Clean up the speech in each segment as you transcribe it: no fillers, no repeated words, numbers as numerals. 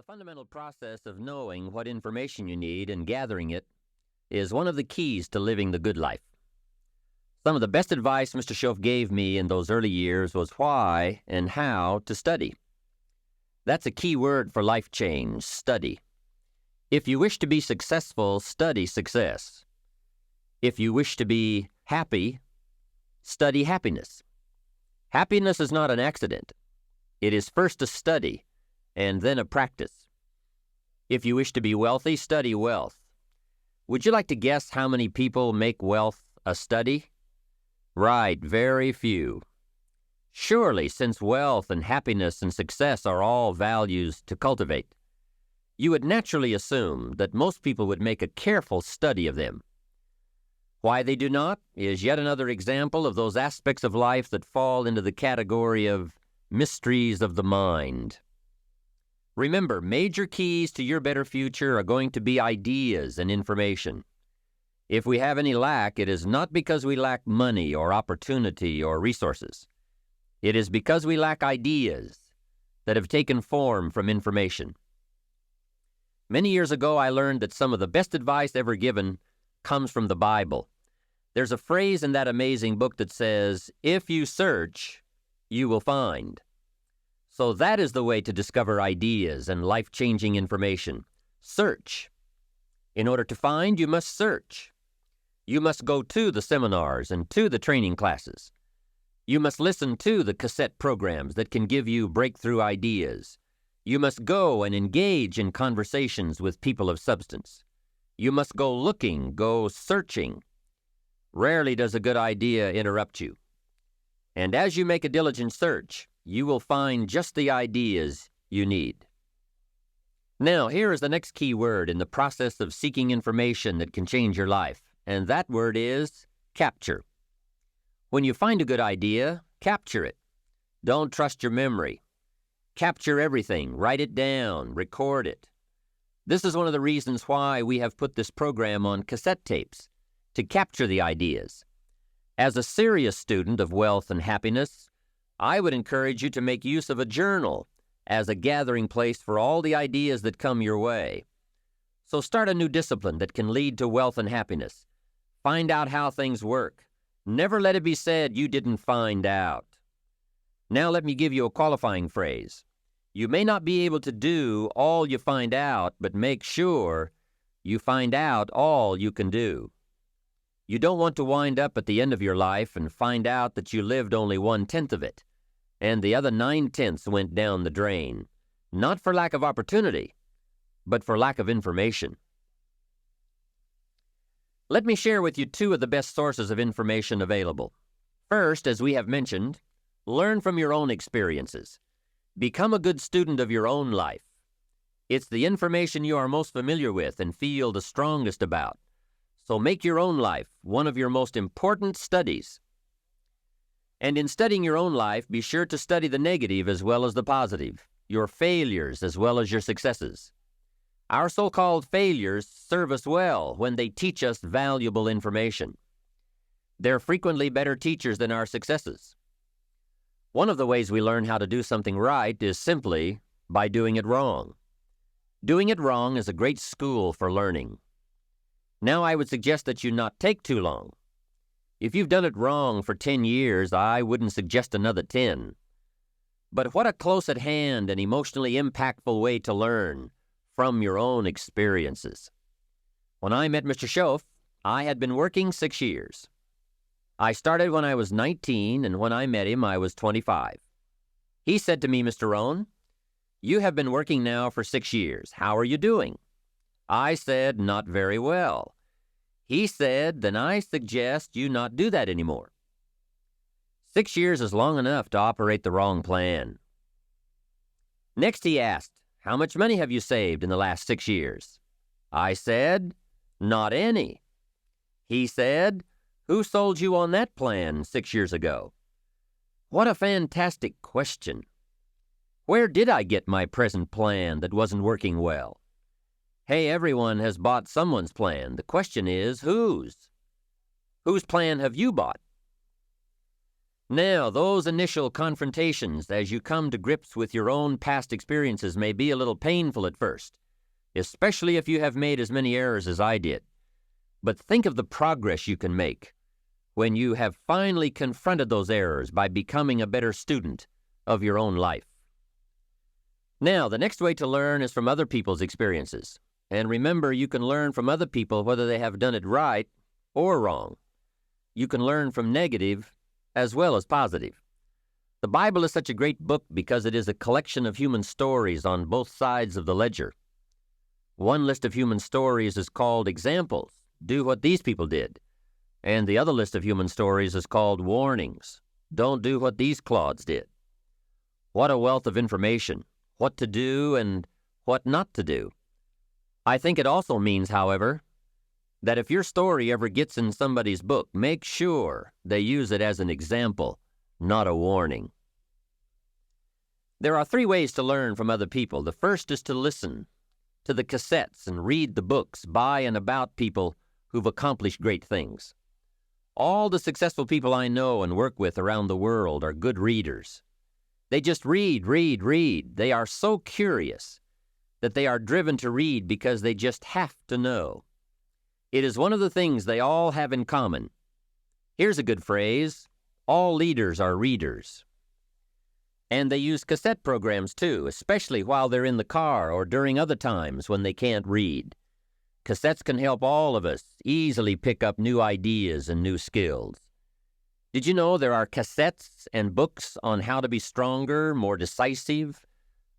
The fundamental process of knowing what information you need and gathering it is one of the keys to living the good life. Some of the best advice Mr. Schoaf gave me in those early years was why and how to study. That's a key word for life change, study. If you wish to be successful, study success. If you wish to be happy, study happiness. Happiness is not an accident. It is first a study and then a practice. If you wish to be wealthy, study wealth. Would you like to guess how many people make wealth a study? Right, very few. Surely, since wealth and happiness and success are all values to cultivate, you would naturally assume that most people would make a careful study of them. Why they do not is yet another example of those aspects of life that fall into the category of mysteries of the mind. Remember, major keys to your better future are going to be ideas and information. If we have any lack, it is not because we lack money or opportunity or resources. It is because we lack ideas that have taken form from information. Many years ago, I learned that some of the best advice ever given comes from the Bible. There's a phrase in that amazing book that says, "If you search, you will find." So that is the way to discover ideas and life-changing information. Search. In order to find, you must search. You must go to the seminars and to the training classes. You must listen to the cassette programs that can give you breakthrough ideas. You must go and engage in conversations with people of substance. You must go looking, go searching. Rarely does a good idea interrupt you. And as you make a diligent search, you will find just the ideas you need. Now, here is the next key word in the process of seeking information that can change your life, and that word is capture. When you find a good idea, capture it. Don't trust your memory. Capture everything, write it down, record it. This is one of the reasons why we have put this program on cassette tapes, to capture the ideas. As a serious student of wealth and happiness, I would encourage you to make use of a journal as a gathering place for all the ideas that come your way. So start a new discipline that can lead to wealth and happiness. Find out how things work. Never let it be said you didn't find out. Now let me give you a qualifying phrase. You may not be able to do all you find out, but make sure you find out all you can do. You don't want to wind up at the end of your life and find out that you lived only 1/10 of it, and the other 9/10 went down the drain, not for lack of opportunity, but for lack of information. Let me share with you two of the best sources of information available. First, as we have mentioned, learn from your own experiences. Become a good student of your own life. It's the information you are most familiar with and feel the strongest about. So make your own life one of your most important studies. And in studying your own life, be sure to study the negative as well as the positive, your failures as well as your successes. Our so-called failures serve us well when they teach us valuable information. They're frequently better teachers than our successes. One of the ways we learn how to do something right is simply by doing it wrong. Doing it wrong is a great school for learning. Now I would suggest that you not take too long. If you've done it wrong for 10 years, I wouldn't suggest another 10. But what a close at hand and emotionally impactful way to learn from your own experiences. When I met Mr. Schoaf, I had been working 6 years. I started when I was 19, and when I met him, I was 25. He said to me, "Mr. Rohn, you have been working now for 6 years. How are you doing?" I said, "Not very well." He said, "Then I suggest you not do that anymore." 6 years is long enough to operate the wrong plan. Next he asked, "How much money have you saved in the last 6 years?" I said, "Not any." He said, "Who sold you on that plan 6 years ago?" What a fantastic question. Where did I get my present plan that wasn't working well? Hey, everyone has bought someone's plan. The question is, whose? Whose plan have you bought? Now, those initial confrontations as you come to grips with your own past experiences may be a little painful at first, especially if you have made as many errors as I did. But think of the progress you can make when you have finally confronted those errors by becoming a better student of your own life. Now, the next way to learn is from other people's experiences. And remember, you can learn from other people whether they have done it right or wrong. You can learn from negative as well as positive. The Bible is such a great book because it is a collection of human stories on both sides of the ledger. One list of human stories is called examples, do what these people did. And the other list of human stories is called warnings, don't do what these clods did. What a wealth of information, what to do and what not to do. I think it also means, however, that if your story ever gets in somebody's book, make sure they use it as an example, not a warning. There are 3 ways to learn from other people. The first is to listen to the cassettes and read the books by and about people who've accomplished great things. All the successful people I know and work with around the world are good readers. They just read. They are so curious that they are driven to read because they just have to know. It is one of the things they all have in common. Here's a good phrase, all leaders are readers. And they use cassette programs too, especially while they're in the car or during other times when they can't read. Cassettes can help all of us easily pick up new ideas and new skills. Did you know there are cassettes and books on how to be stronger, more decisive,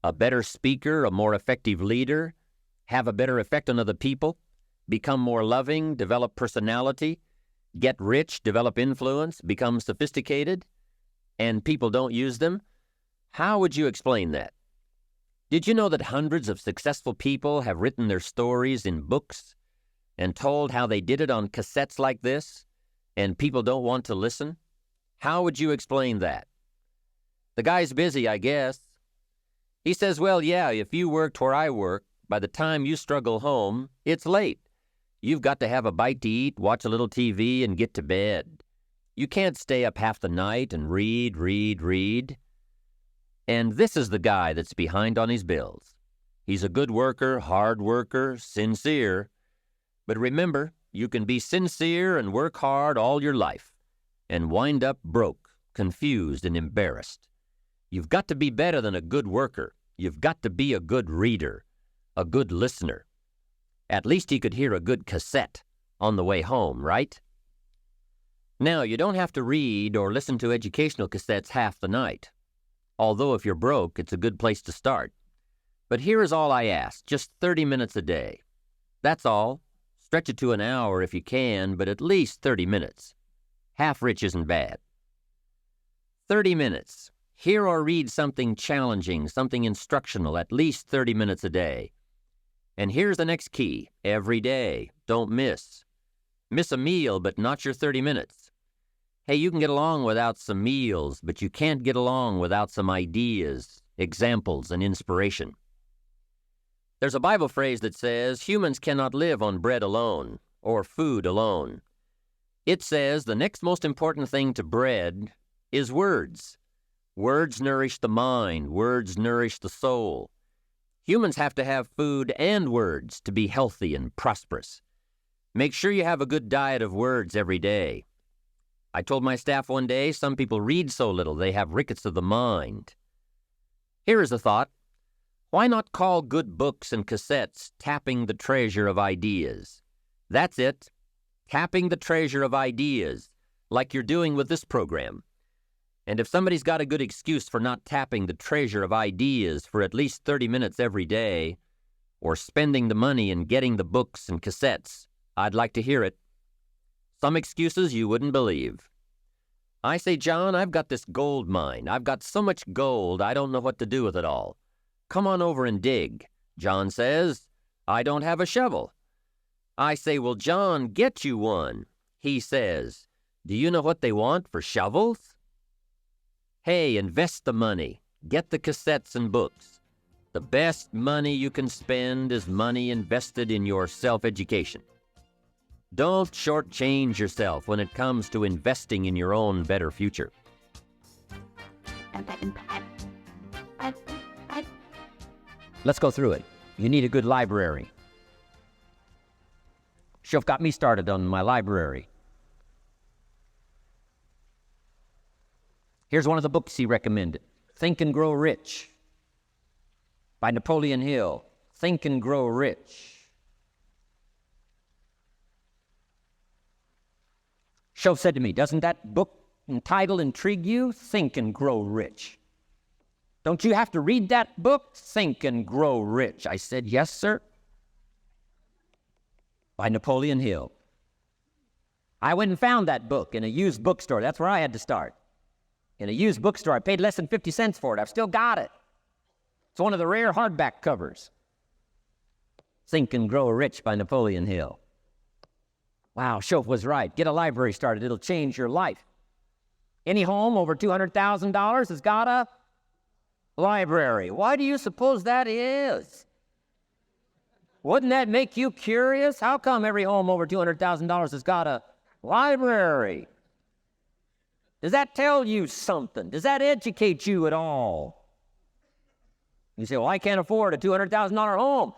a better speaker, a more effective leader, have a better effect on other people, become more loving, develop personality, get rich, develop influence, become sophisticated, and people don't use them? How would you explain that? Did you know that hundreds of successful people have written their stories in books and told how they did it on cassettes like this, and people don't want to listen? How would you explain that? The guy's busy, I guess. He says, well, yeah, if you worked where I work, by the time you struggle home, it's late. You've got to have a bite to eat, watch a little TV, and get to bed. You can't stay up half the night and read. And this is the guy that's behind on his bills. He's a good worker, hard worker, sincere. But remember, you can be sincere and work hard all your life and wind up broke, confused, and embarrassed. You've got to be better than a good worker. You've got to be a good reader, a good listener. At least he could hear a good cassette on the way home, right? Now, you don't have to read or listen to educational cassettes half the night. Although if you're broke, it's a good place to start. But here is all I ask, just 30 minutes a day. That's all. Stretch it to an hour if you can, but at least 30 minutes. Half rich isn't bad. 30 minutes. Hear or read something challenging, something instructional, at least 30 minutes a day. And here's the next key. Every day. Don't miss. Miss a meal, but not your 30 minutes. Hey, you can get along without some meals, but you can't get along without some ideas, examples, and inspiration. There's a Bible phrase that says, humans cannot live on bread alone or food alone. It says the next most important thing to bread is words. Words nourish the mind. Words nourish the soul. Humans have to have food and words to be healthy and prosperous. Make sure you have a good diet of words every day. I told my staff one day, some people read so little they have rickets of the mind. Here is a thought. Why not call good books and cassettes tapping the treasure of ideas? That's it. Tapping the treasure of ideas, like you're doing with this program. And if somebody's got a good excuse for not tapping the treasure of ideas for at least 30 minutes every day, or spending the money and getting the books and cassettes, I'd like to hear it. Some excuses you wouldn't believe. I say, John, I've got this gold mine. I've got so much gold, I don't know what to do with it all. Come on over and dig. John says, I don't have a shovel. I say, well, John, get you one. He says, do you know what they want for shovels? Hey, invest the money. Get the cassettes and books. The best money you can spend is money invested in your self-education. Don't shortchange yourself when it comes to investing in your own better future. Let's go through it. You need a good library. Shof got me started on my library. Here's one of the books he recommended. Think and Grow Rich by Napoleon Hill. Think and Grow Rich. Shof said to me, doesn't that book and title intrigue you? Think and Grow Rich. Don't you have to read that book? Think and Grow Rich. I said, yes, sir. By Napoleon Hill. I went and found that book in a used bookstore. That's where I had to start. In a used bookstore. I paid less than 50 cents for it. I've still got it. It's one of the rare hardback covers. Think and Grow Rich by Napoleon Hill. Wow, Shof was right. Get a library started. It'll change your life. Any home over $200,000 has got a library. Why do you suppose that is? Wouldn't that make you curious? How come every home over $200,000 has got a library? Does that tell you something? Does that educate you at all? You say, well, I can't afford a $200,000 home.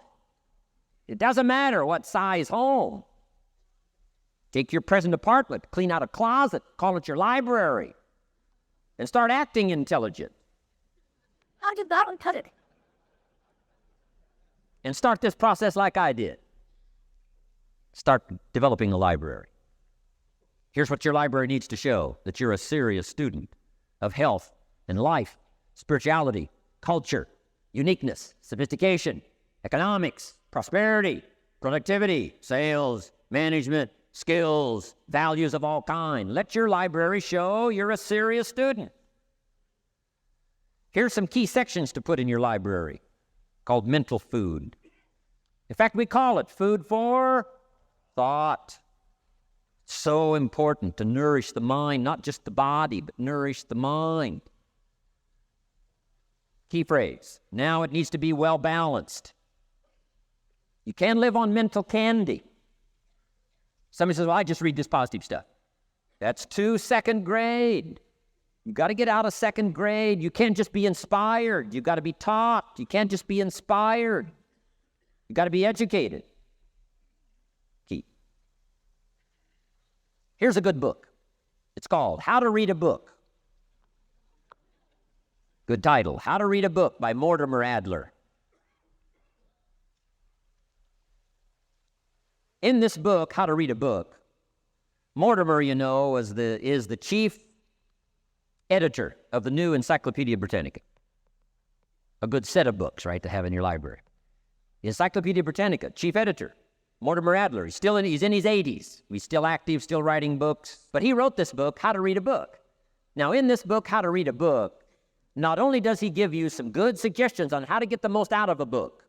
It doesn't matter what size home. Take your present apartment, clean out a closet, call it your library, and start acting intelligent. How did that one cut it? And start this process like I did. Start developing a library. Here's what your library needs to show, that you're a serious student of health and life, spirituality, culture, uniqueness, sophistication, economics, prosperity, productivity, sales, management, skills, values of all kinds. Let your library show you're a serious student. Here's some key sections to put in your library called mental food. In fact, we call it food for thought. So important to nourish the mind, not just the body, but nourish the mind. Key phrase, now it needs to be well balanced. You can't live on mental candy. Somebody says, well, I just read this positive stuff. That's too second grade. You got to get out of second grade. You can't just be inspired. You got to be taught. You can't just be inspired. You got to be educated. Key. Here's a good book. It's called How to Read a Book. Good title, How to Read a Book by Mortimer Adler. In this book, How to Read a Book, Mortimer, you know, is the chief editor of the new Encyclopedia Britannica. A good set of books, right, to have in your library. The Encyclopedia Britannica, chief editor, Mortimer Adler. He's in his 80s. He's still active, still writing books. But he wrote this book, How to Read a Book. Now, in this book, How to Read a Book, not only does he give you some good suggestions on how to get the most out of a book.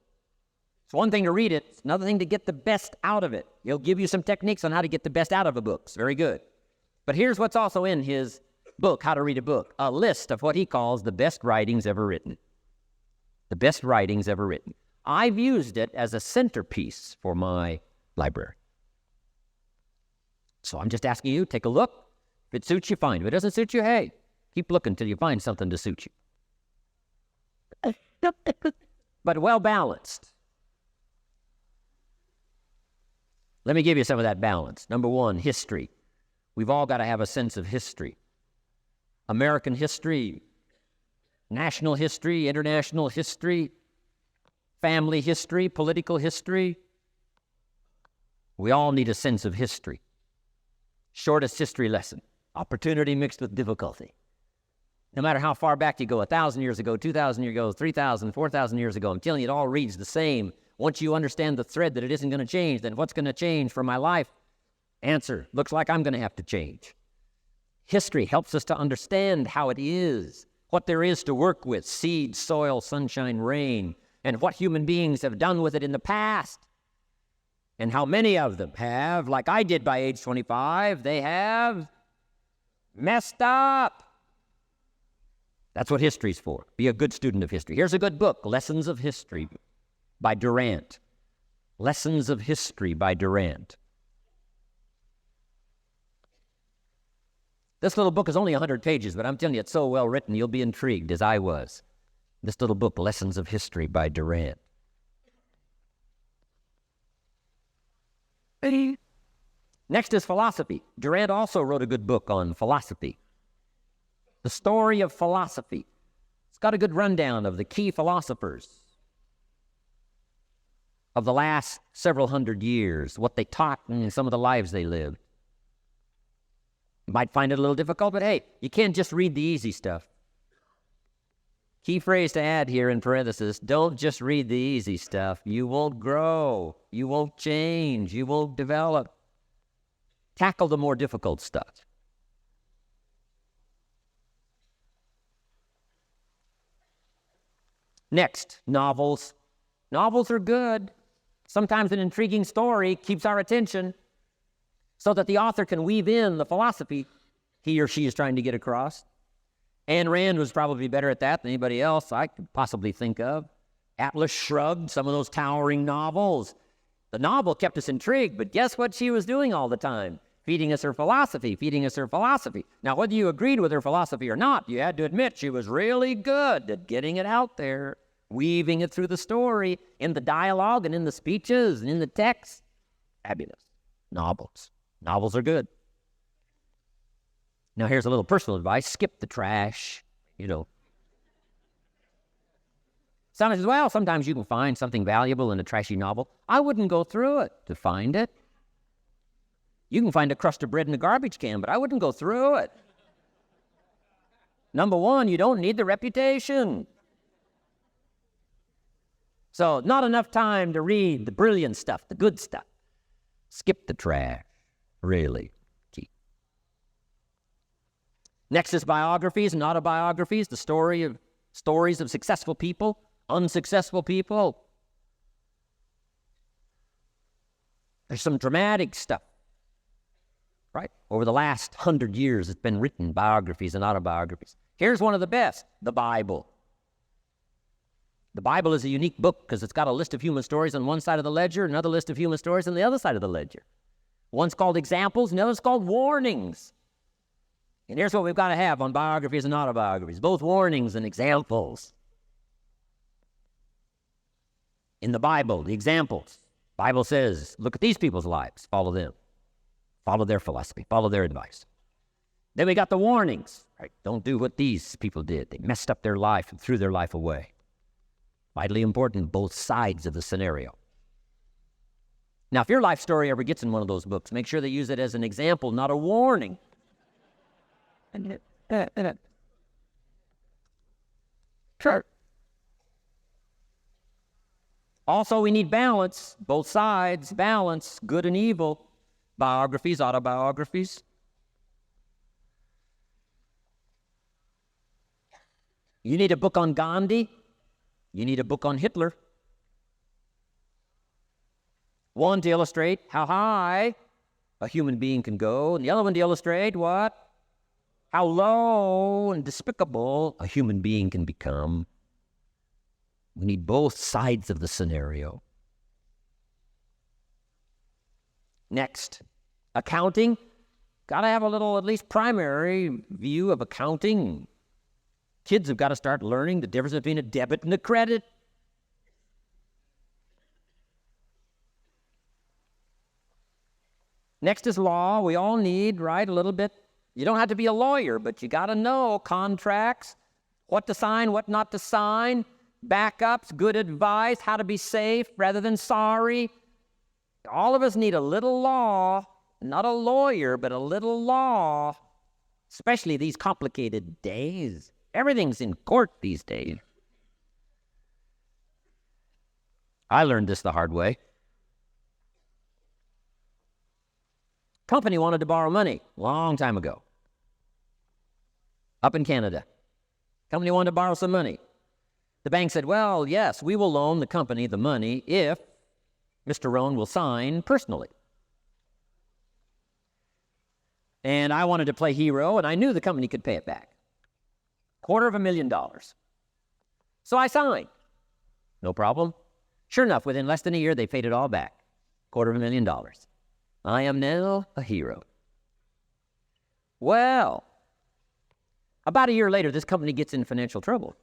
It's one thing to read it. It's another thing to get the best out of it. He'll give you some techniques on how to get the best out of a book. It's very good. But here's what's also in his book, How to Read a Book, a list of what he calls the best writings ever written. The best writings ever written. I've used it as a centerpiece for my library. So I'm just asking you, take a look. If it suits you, fine. If it doesn't suit you, hey, keep looking until you find something to suit you. But well balanced. Let me give you some of that balance. Number one, history. We've all got to have a sense of history. American history, national history, international history, family history, political history. We all need a sense of history. Shortest history lesson, opportunity mixed with difficulty. No matter how far back you go, 1,000 years ago, 2,000 years ago, 3,000, 4,000 years ago, I'm telling you, it all reads the same. Once you understand the thread that it isn't going to change, then what's going to change for my life? Answer, looks like I'm going to have to change. History helps us to understand how it is, what there is to work with, seed, soil, sunshine, rain, and what human beings have done with it in the past. And how many of them have, like I did by age 25, they have messed up. That's what history's for. Be a good student of history. Here's a good book, Lessons of History by Durant. Lessons of History by Durant. This little book is only 100 pages, but I'm telling you, it's so well written, you'll be intrigued, as I was. This little book, Lessons of History by Durant. Next is philosophy. Durant also wrote a good book on philosophy. The Story of Philosophy. It's got a good rundown of the key philosophers of the last several hundred years, what they taught and some of the lives they lived. You might find it a little difficult, but hey, you can't just read the easy stuff. Key phrase to add here in parentheses, don't just read the easy stuff. You won't grow. You won't change. You won't develop. Tackle the more difficult stuff. Next, novels. Novels are good. Sometimes an intriguing story keeps our attention so that the author can weave in the philosophy he or she is trying to get across. Ayn Rand was probably better at that than anybody else I could possibly think of. Atlas Shrugged, some of those towering novels. The novel kept us intrigued, but guess what she was doing all the time? Feeding us her philosophy, feeding us her philosophy. Now, whether you agreed with her philosophy or not, you had to admit she was really good at getting it out there, weaving it through the story, in the dialogue and in the speeches and in the text. Fabulous. Novels. Novels are good. Now, here's a little personal advice. Skip the trash, Somebody says, well, sometimes you can find something valuable in a trashy novel. I wouldn't go through it to find it. You can find a crust of bread in a garbage can, but I wouldn't go through it. Number one, you don't need the reputation. So, not enough time to read the brilliant stuff, the good stuff. Skip the trash, really. Next is biographies and autobiographies, the stories of successful people, unsuccessful people. There's some dramatic stuff, right? Over the last 100 years, it's been written, biographies and autobiographies. Here's one of the best, the Bible. The Bible is a unique book because it's got a list of human stories on one side of the ledger, another list of human stories on the other side of the ledger. One's called examples, and the other's called warnings. And here's what we've got to have on biographies and autobiographies, both warnings and examples. In the Bible, the examples. The Bible says, look at these people's lives, follow them. Follow their philosophy, follow their advice. Then we got the warnings, right? Don't do what these people did. They messed up their life and threw their life away. Vitally important, both sides of the scenario. Now, if your life story ever gets in one of those books, make sure they use it as an example, not a warning. Sure. Also, we need balance, both sides, balance, good and evil, biographies, autobiographies. You need a book on Gandhi. You need a book on Hitler. One to illustrate how high a human being can go, and the other one to illustrate what? How low and despicable a human being can become. We need both sides of the scenario. Next, accounting. Got to have a little, at least primary view of accounting. Kids have got to start learning the difference between a debit and a credit. Next is law. We all need, right, a little bit. You don't have to be a lawyer, but you got to know contracts, what to sign, what not to sign, backups, good advice, how to be safe rather than sorry. All of us need a little law, not a lawyer, but a little law, especially these complicated days. Everything's in court these days. I learned this the hard way. Company wanted to borrow money a long time ago. Up in Canada. Company wanted to borrow some money. The bank said, well, yes, we will loan the company the money if Mr. Rohn will sign personally. And I wanted to play hero, and I knew the company could pay it back. $250,000. So I signed. No problem. Sure enough, within less than a year, they paid it all back. $250,000. I am now a hero. Well, about a year later, this company gets in financial trouble.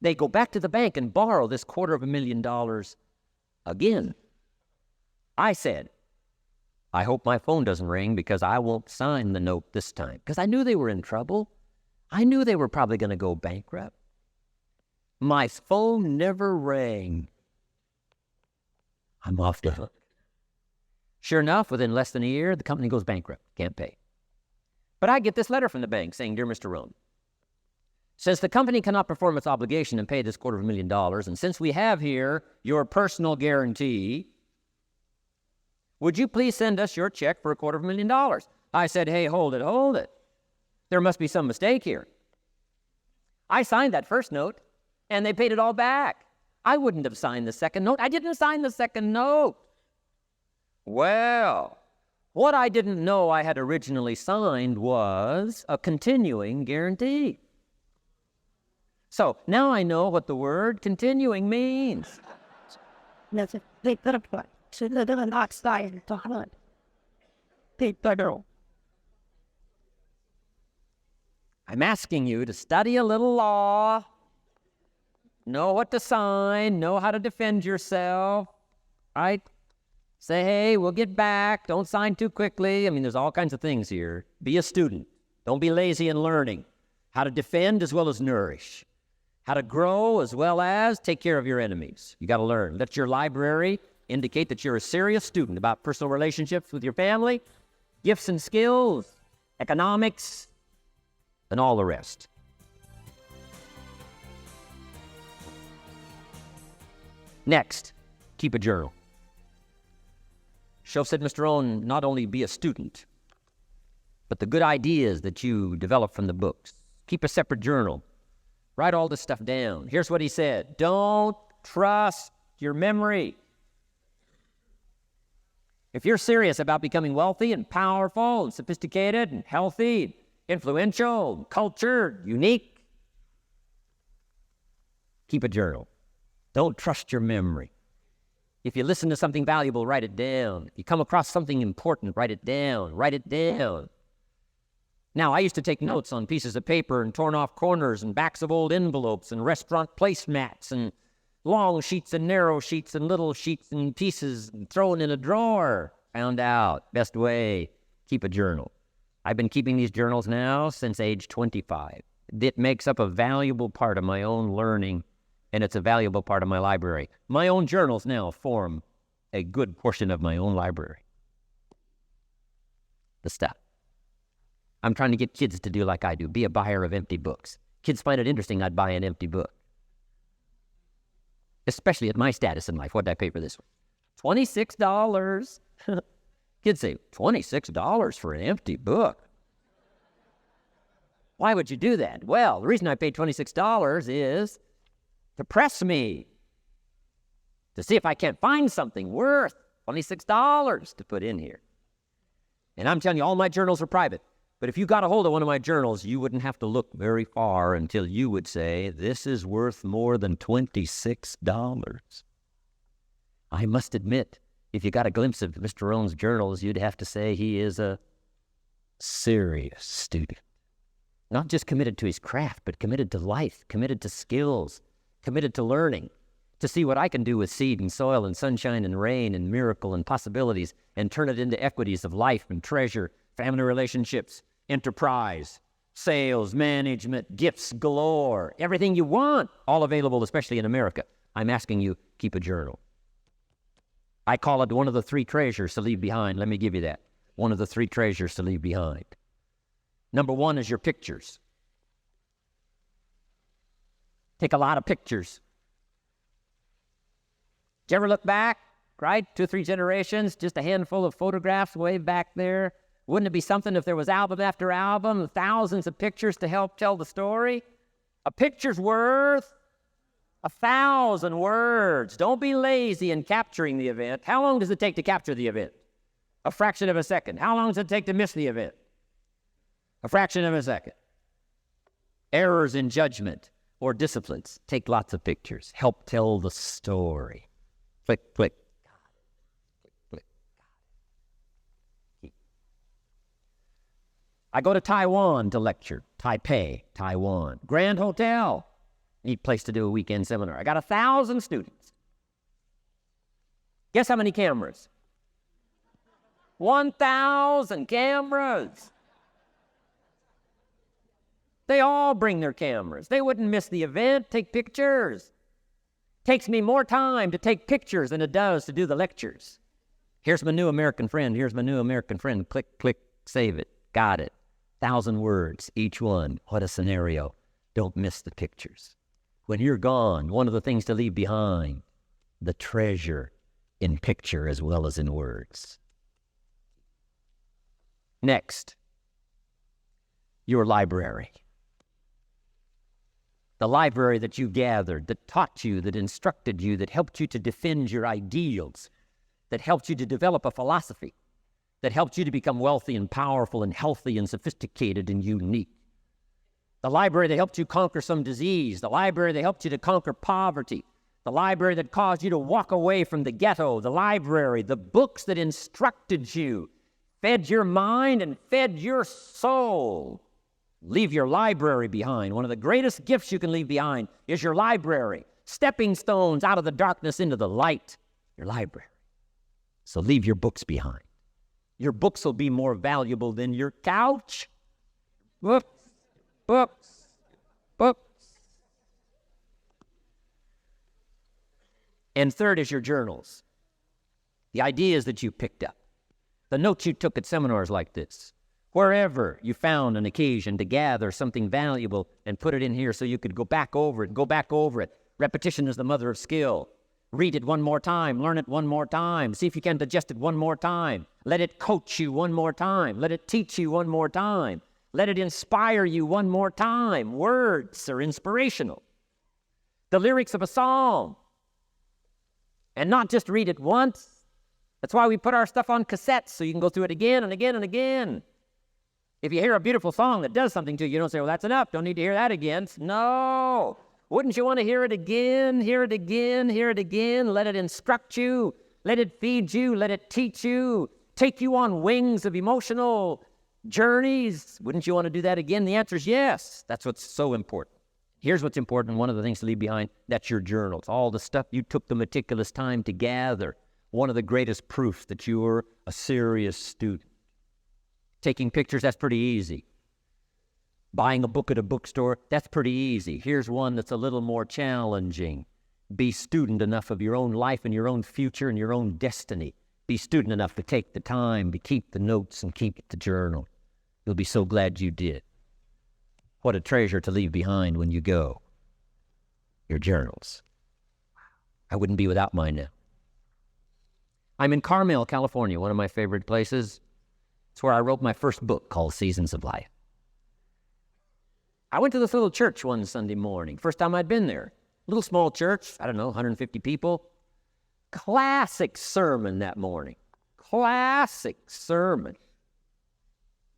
They go back to the bank and borrow this $250,000 again. I said, I hope my phone doesn't ring because I won't sign the note this time. Because I knew they were in trouble. I knew they were probably going to go bankrupt. My phone never rang. I'm off the hook. Sure enough, within less than a year, the company goes bankrupt. Can't pay. But I get this letter from the bank saying, Dear Mr. Rohn, since the company cannot perform its obligation and pay this $250,000, and since we have here your personal guarantee, would you please send us your check for $250,000? I said, hey, hold it. There must be some mistake here. I signed that first note, and they paid it all back. I wouldn't have signed the second note. I didn't sign the second note. Well, what I didn't know I had originally signed was a continuing guarantee. So now I know what the word continuing means. I'm asking you to study a little law, know what to sign, know how to defend yourself, right? Say, hey, we'll get back. Don't sign too quickly. I mean, there's all kinds of things here. Be a student. Don't be lazy in learning. How to defend as well as nourish. How to grow as well as take care of your enemies. You got to learn. Let your library indicate that you're a serious student about personal relationships with your family, gifts and skills, economics, and all the rest. Next, keep a journal. Shoaff said, Mr. Rohn, not only be a student, but the good ideas that you develop from the books. Keep a separate journal. Write all this stuff down. Here's what he said. Don't trust your memory. If you're serious about becoming wealthy and powerful and sophisticated and healthy, influential, cultured, unique, keep a journal. Don't trust your memory. If you listen to something valuable, write it down. If you come across something important, write it down. Write it down. Now, I used to take notes on pieces of paper and torn off corners and backs of old envelopes and restaurant placemats and long sheets and narrow sheets and little sheets and pieces and thrown in a drawer. Found out, best way, keep a journal. I've been keeping these journals now since age 25. It makes up a valuable part of my own learning, and it's a valuable part of my library. My own journals now form a good portion of my own library. The stuff. I'm trying to get kids to do like I do, be a buyer of empty books. Kids find it interesting I'd buy an empty book. Especially at my status in life. What did I pay for this one? $26. Kids say, $26 for an empty book? Why would you do that? Well, the reason I paid $26 is to press me, to see if I can't find something worth $26 to put in here. And I'm telling you, all my journals are private. But if you got a hold of one of my journals, you wouldn't have to look very far until you would say, this is worth more than $26. I must admit, if you got a glimpse of Mr. Rohn's journals, you'd have to say he is a serious student. Not just committed to his craft, but committed to life, committed to skills, committed to learning, to see what I can do with seed and soil and sunshine and rain and miracle and possibilities and turn it into equities of life and treasure, family relationships, enterprise, sales, management, gifts galore, everything you want, all available, especially in America. I'm asking you, keep a journal. I call it one of the three treasures to leave behind. Let me give you that. One of the three treasures to leave behind. Number one is your pictures. Take a lot of pictures. Did you ever look back, right? 2 or 3 generations, just a handful of photographs way back there? Wouldn't it be something if there was album after album, thousands of pictures to help tell the story? A picture's worth 1,000 words. Don't be lazy in capturing the event. How long does it take to capture the event? A fraction of a second. How long does it take to miss the event? A fraction of a second. Errors in judgment or disciplines. Take lots of pictures. Help tell the story. Click, click. I go to Taiwan to lecture. Taipei, Taiwan. Grand Hotel. Neat place to do a weekend seminar. I got 1,000 students. Guess how many cameras? 1,000 cameras. They all bring their cameras. They wouldn't miss the event, take pictures. Takes me more time to take pictures than it does to do the lectures. Here's my new American friend. Here's my new American friend. Click, click, save it. Got it. 1,000 words, each one. What a scenario. Don't miss the pictures. When you're gone, one of the things to leave behind, the treasure in picture as well as in words. Next, your library. The library that you gathered, that taught you, that instructed you, that helped you to defend your ideals, that helped you to develop a philosophy, that helped you to become wealthy and powerful and healthy and sophisticated and unique. The library that helped you conquer some disease, the library that helped you to conquer poverty, the library that caused you to walk away from the ghetto, the library, the books that instructed you, fed your mind and fed your soul. Leave your library behind. One of the greatest gifts you can leave behind is your library. Stepping stones out of the darkness into the light. Your library. So leave your books behind. Your books will be more valuable than your couch. Books, books, books. And third is your journals. The ideas that you picked up. The notes you took at seminars like this. Wherever you found an occasion to gather something valuable and put it in here so you could go back over it. Repetition is the mother of skill. Read it one more time. Learn it one more time. See if you can digest it one more time. Let it coach you one more time. Let it teach you one more time. Let it inspire you one more time. Words are inspirational. The lyrics of a song. And not just read it once. That's why we put our stuff on cassettes so you can go through it again and again and again. If you hear a beautiful song that does something to you, you don't say, well, that's enough. Don't need to hear that again. No. Wouldn't you want to hear it again, hear it again, hear it again? Let it instruct you. Let it feed you. Let it teach you. Take you on wings of emotional journeys. Wouldn't you want to do that again? The answer is yes. That's what's so important. Here's what's important. One of the things to leave behind, that's your journals. All the stuff you took the meticulous time to gather. One of the greatest proofs that you're a serious student. Taking pictures, that's pretty easy. Buying a book at a bookstore, that's pretty easy. Here's one that's a little more challenging. Be student enough of your own life and your own future and your own destiny. Be student enough to take the time to keep the notes and keep the journal. You'll be so glad you did. What a treasure to leave behind when you go. Your journals. I wouldn't be without mine now. I'm in Carmel, California, one of my favorite places. It's where I wrote my first book called Seasons of Life. I went to this little church one Sunday morning. First time I'd been there. Little small church, I don't know, 150 people. Classic sermon that morning. Classic sermon.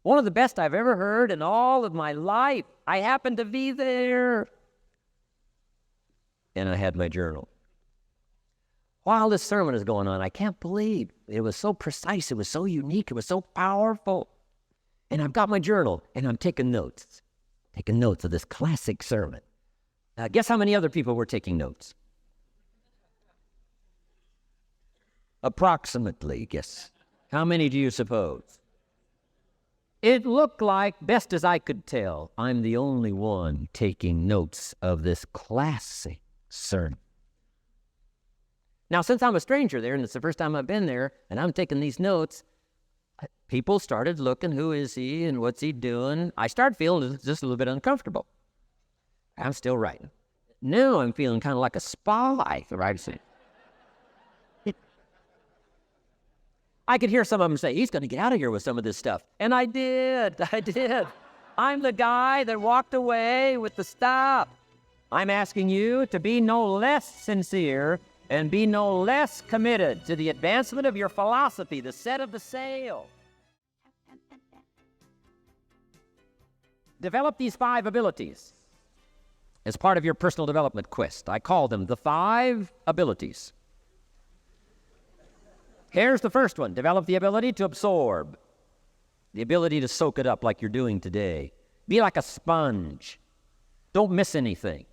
One of the best I've ever heard in all of my life. I happened to be there. And I had my journal. While this sermon is going on, I can't believe it was so precise, it was so unique, it was so powerful. And I've got my journal, and I'm taking notes. Taking notes of this classic sermon. Guess how many other people were taking notes? Approximately, guess. How many do you suppose? It looked like, best as I could tell, I'm the only one taking notes of this classic sermon. Now, since I'm a stranger there, and it's the first time I've been there, and I'm taking these notes, people started looking, who is he and what's he doing? I started feeling just a little bit uncomfortable. I'm still writing. Now I'm feeling kind of like a spy, right? I could hear some of them say, he's going to get out of here with some of this stuff. And I did. I'm the guy that walked away with the stuff. I'm asking you to be no less sincere and be no less committed to the advancement of your philosophy, the set of the sail. Develop these 5 abilities as part of your personal development quest. I call them the 5 abilities. Here's the first one. Develop the ability to absorb. The ability to soak it up like you're doing today. Be like a sponge. Don't miss anything.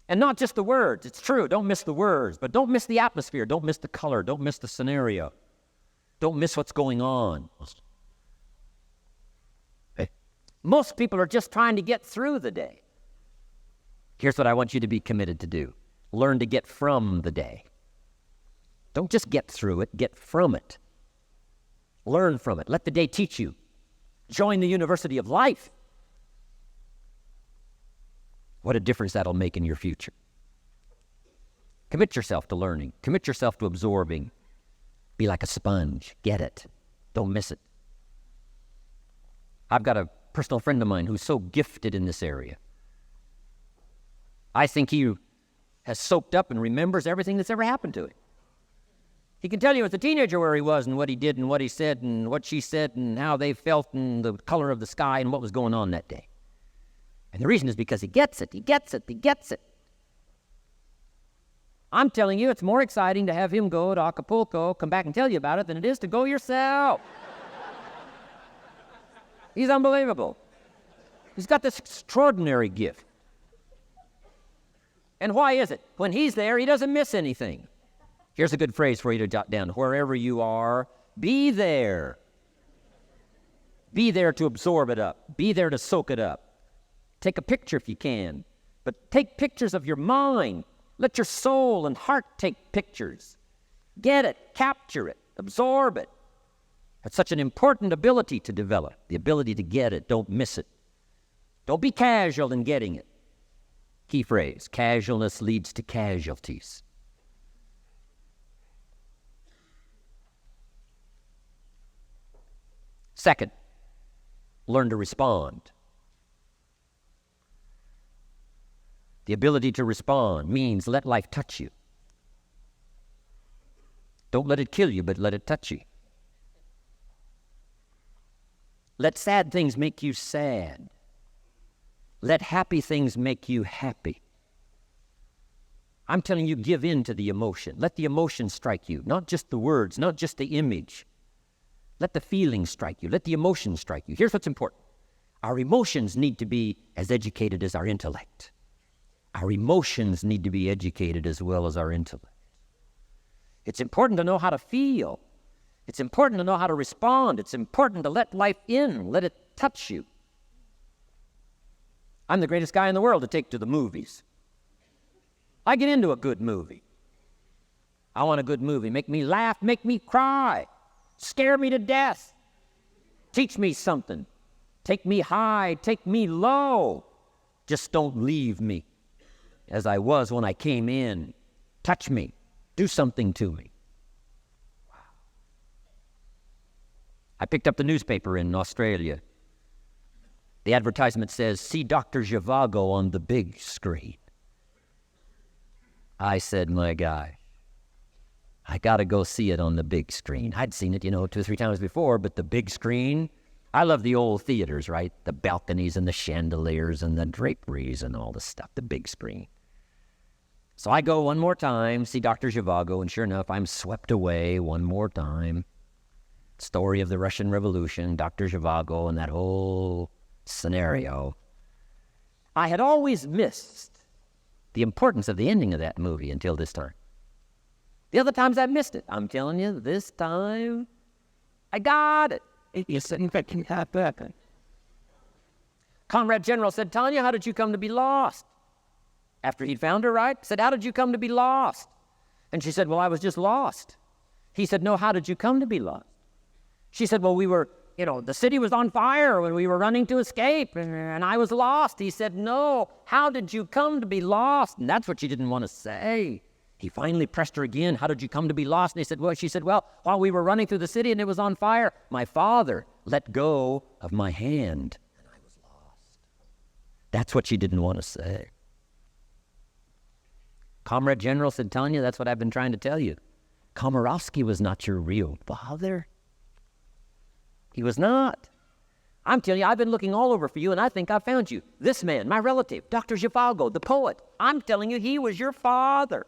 And not just the words. It's true, don't miss the words, but don't miss the atmosphere. Don't miss the color. Don't miss the scenario. Don't miss what's going on. Most people are just trying to get through the day. Here's what I want you to be committed to do. Learn to get from the day. Don't just get through it, get from it. Learn from it. Let the day teach you. Join the university of life. What a difference that'll make in your future. Commit yourself to learning. Commit yourself to absorbing. Be like a sponge. Get it. Don't miss it. I've got a personal friend of mine who's so gifted in this area. I think he has soaked up and remembers everything that's ever happened to him. He can tell you as a teenager where he was and what he did and what he said and what she said and how they felt and the color of the sky and what was going on that day. And the reason is because he gets it. He gets it. He gets it. I'm telling you, it's more exciting to have him go to Acapulco, come back and tell you about it, than it is to go yourself. He's unbelievable. He's got this extraordinary gift. And why is it? When he's there, he doesn't miss anything. Here's a good phrase for you to jot down. Wherever you are, be there. Be there to absorb it up. Be there to soak it up. Take a picture if you can, but take pictures of your mind. Let your soul and heart take pictures. Get it, capture it, absorb it. That's such an important ability to develop, the ability to get it. Don't miss it. Don't be casual in getting it. Key phrase, casualness leads to casualties. Second, learn to respond. The ability to respond means let life touch you. Don't let it kill you, but let it touch you. Let sad things make you sad. Let happy things make you happy. I'm telling you, give in to the emotion. Let the emotion strike you, not just the words, not just the image. Let the feeling strike you. Let the emotion strike you. Here's what's important. Our emotions need to be as educated as our intellect. Our emotions need to be educated as well as our intellect. It's important to know how to feel. It's important to know how to respond. It's important to let life in, let it touch you. I'm the greatest guy in the world to take to the movies. I get into a good movie. I want a good movie. Make me laugh, make me cry, scare me to death, teach me something, take me high, take me low. Just don't leave me as I was when I came in. Touch me. Do something to me. Wow. I picked up the newspaper in Australia. The advertisement says, see Dr. Zhivago on the big screen. I said, my guy, I got to go see it on the big screen. I'd seen it, 2 or 3 times before, but the big screen, I love the old theaters, right? The balconies and the chandeliers and the draperies and all the stuff, the big screen. So I go one more time, see Dr. Zhivago, and sure enough, I'm swept away one more time. Story of the Russian Revolution, Dr. Zhivago, and that whole scenario. I had always missed the importance of the ending of that movie until this time. The other times I missed it. I'm telling you, this time, I got it. It's in fact can happen. Comrade General said, Tanya, how did you come to be lost? After he'd found her, right? Said, how did you come to be lost? And she said, well, I was just lost. He said, no, how did you come to be lost? She said, well, we were, the city was on fire when we were running to escape, and I was lost. He said, no, how did you come to be lost? And that's what she didn't want to say. He finally pressed her again, how did you come to be lost? And she said, well, while we were running through the city and it was on fire, my father let go of my hand, and I was lost. That's what she didn't want to say. Comrade General said, Tanya, that's what I've been trying to tell you. Komarovsky was not your real father. He was not. I'm telling you, I've been looking all over for you, and I think I found you. This man, my relative, Dr. Zhivago, the poet. I'm telling you, he was your father.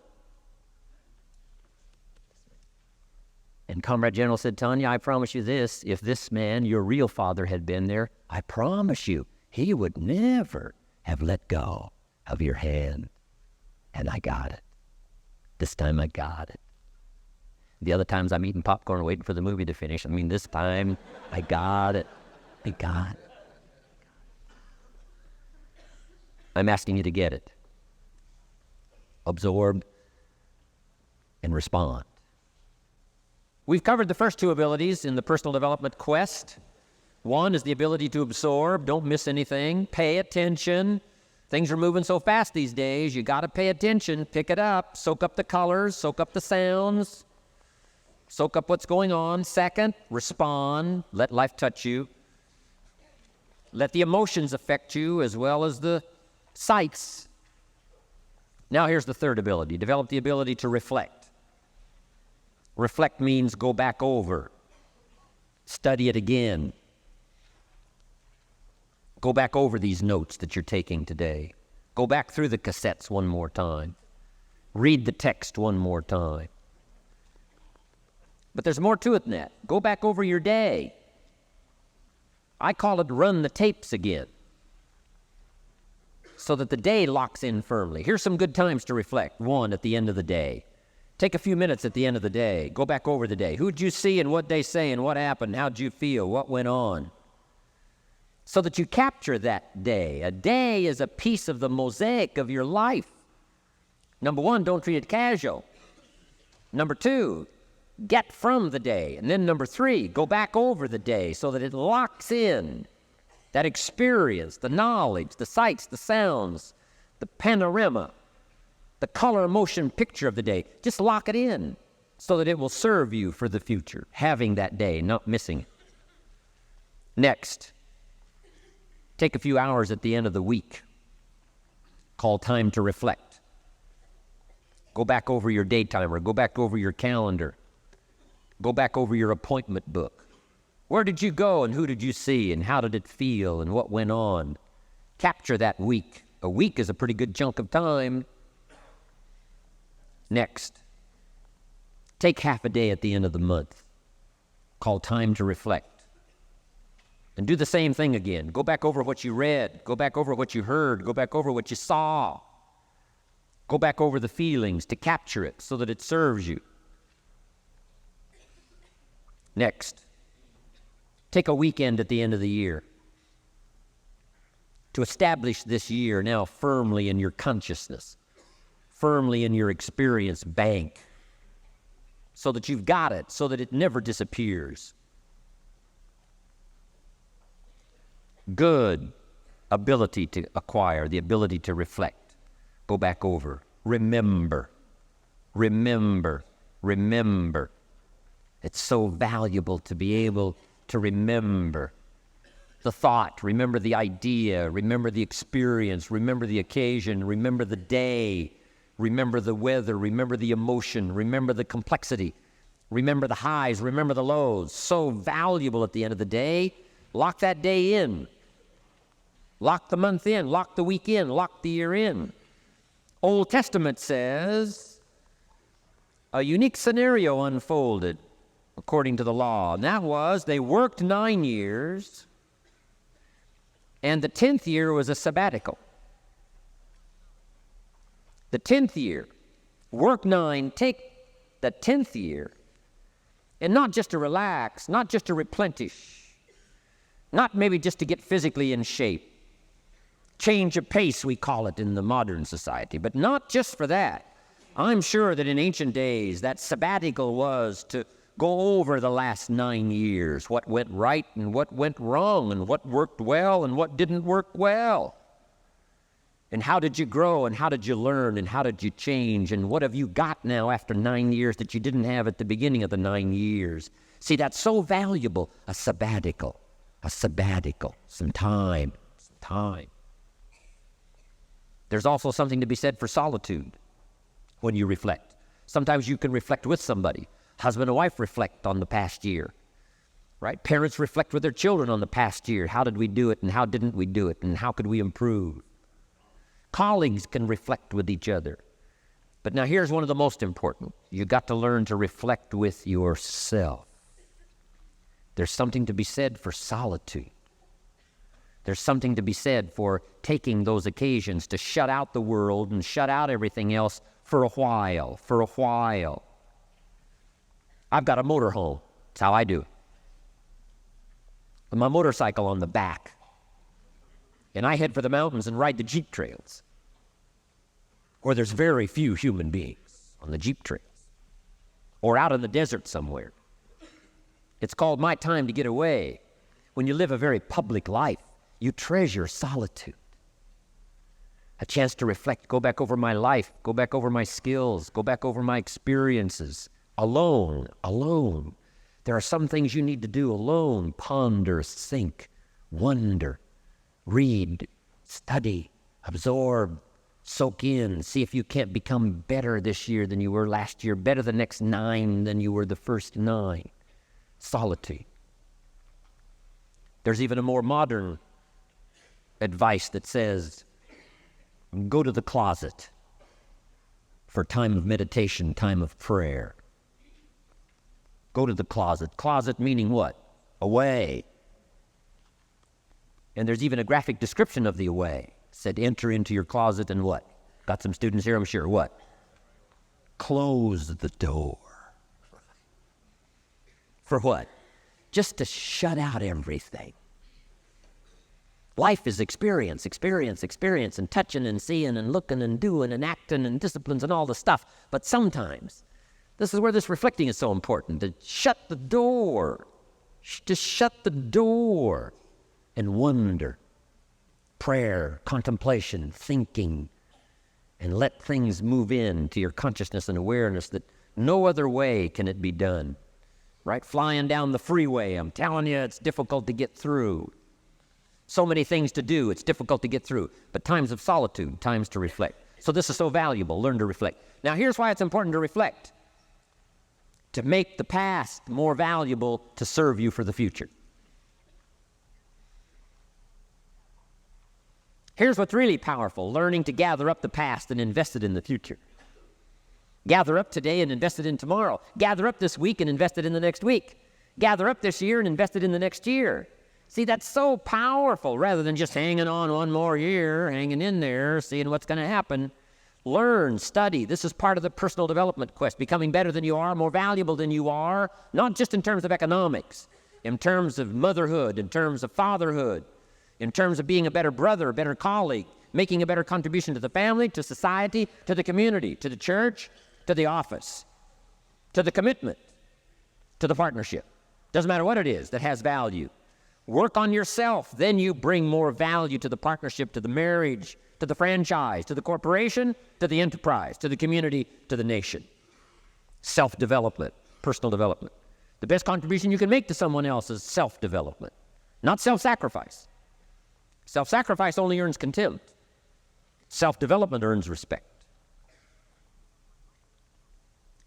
And Comrade General said, Tanya, I promise you this, if this man, your real father, had been there, I promise you, he would never have let go of your hand. And I got it. This time I got it. The other times I'm eating popcorn waiting for the movie to finish. I mean, this time I got it. I got it. I'm asking you to get it. Absorb and respond. We've covered the first two abilities in the personal development quest. One is the ability to absorb, don't miss anything, pay attention. Things are moving so fast these days, you got to pay attention, pick it up, soak up the colors, soak up the sounds, soak up what's going on. Second, respond, let life touch you. Let the emotions affect you as well as the sights. Now here's the third ability, develop the ability to reflect. Reflect means go back over, study it again. Go back over these notes that you're taking today. Go back through the cassettes one more time. Read the text one more time. But there's more to it than that. Go back over your day. I call it run the tapes again, so that the day locks in firmly. Here's some good times to reflect. One, at the end of the day. Take a few minutes at the end of the day. Go back over the day. Who'd you see and what'd they say and what happened? How'd you feel? What went on? So that you capture that day. A day is a piece of the mosaic of your life. Number one, don't treat it casual. Number two, get from the day. And then number three, go back over the day so that it locks in that experience, the knowledge, the sights, the sounds, the panorama, the color, motion, picture of the day. Just lock it in so that it will serve you for the future, having that day, not missing it. Next, take a few hours at the end of the week, called time to reflect. Go back over your day timer, go back over your calendar, go back over your appointment book. Where did you go and who did you see and how did it feel and what went on? Capture that week. A week is a pretty good chunk of time. Next, take half a day at the end of the month, called time to reflect. And do the same thing again. Go back over what you read. Go back over what you heard. Go back over what you saw. Go back over the feelings to capture it so that it serves you. Next, take a weekend at the end of the year to establish this year now firmly in your consciousness, firmly in your experience bank, so that you've got it, so that it never disappears. Good ability to acquire, the ability to reflect. Go back over. Remember. Remember. Remember. It's so valuable to be able to remember the thought, remember the idea, remember the experience, remember the occasion, remember the day, remember the weather, remember the emotion, remember the complexity, remember the highs, remember the lows. So valuable at the end of the day. Lock that day in. Lock the month in. Lock the week in. Lock the year in. Old Testament says a unique scenario unfolded according to the law. And that was they worked 9 years, and the 10th year was a sabbatical. The 10th year, work 9, take the 10th year, and not just to relax, not just to replenish, not maybe just to get physically in shape. Change of pace, we call it in the modern society, but not just for that. I'm sure that in ancient days, that sabbatical was to go over the last 9 years, what went right and what went wrong, and what worked well and what didn't work well. And how did you grow, and how did you learn, and how did you change, and what have you got now after 9 years that you didn't have at the beginning of the 9 years? See, that's so valuable, a sabbatical, some time. There's also something to be said for solitude when you reflect. Sometimes you can reflect with somebody. Husband and wife reflect on the past year, right? Parents reflect with their children on the past year. How did we do it, and how didn't we do it, and how could we improve? Colleagues can reflect with each other. But now here's one of the most important. You got to learn to reflect with yourself. There's something to be said for solitude. There's something to be said for taking those occasions to shut out the world and shut out everything else for a while. I've got a motorhome. That's how I do it. With my motorcycle on the back. And I head for the mountains and ride the Jeep trails, where there's very few human beings on the Jeep trails, or out in the desert somewhere. It's called my time to get away. When you live a very public life, you treasure solitude. A chance to reflect, go back over my life, go back over my skills, go back over my experiences. Alone. There are some things you need to do alone. Ponder, think, wonder, read, study, absorb, soak in, see if you can't become better this year than you were last year, better the next 9 than you were the first 9. Solitude. There's even a more modern advice that says, go to the closet for time of meditation, time of prayer. Go to the closet. Closet meaning what? Away. And there's even a graphic description of the away. It said, enter into your closet and what? Got some students here, I'm sure. What? Close the door. For what? Just to shut out everything. Life is experience, and touching and seeing and looking and doing and acting and disciplines and all the stuff. But sometimes, this is where this reflecting is so important, to shut the door. Just shut the door and wonder. Prayer, contemplation, thinking, and let things move into your consciousness and awareness that no other way can it be done. Right? Flying down the freeway, I'm telling you, it's difficult to get through. So many things to do, it's difficult to get through. But times of solitude, times to reflect. So this is so valuable, learn to reflect. Now here's why it's important to reflect. To make the past more valuable to serve you for the future. Here's what's really powerful, learning to gather up the past and invest it in the future. Gather up today and invest it in tomorrow. Gather up this week and invest it in the next week. Gather up this year and invest it in the next year. See, that's so powerful, rather than just hanging on one more year, hanging in there, seeing what's going to happen. Learn, study. This is part of the personal development quest, becoming better than you are, more valuable than you are, not just in terms of economics, in terms of motherhood, in terms of fatherhood, in terms of being a better brother, a better colleague, making a better contribution to the family, to society, to the community, to the church, to the office, to the commitment, to the partnership. Doesn't matter what it is that has value. Work on yourself, then you bring more value to the partnership, to the marriage, to the franchise, to the corporation, to the enterprise, to the community, to the nation. Self-development, personal development. The best contribution you can make to someone else is self-development, not self-sacrifice. Self-sacrifice only earns contempt. Self-development earns respect.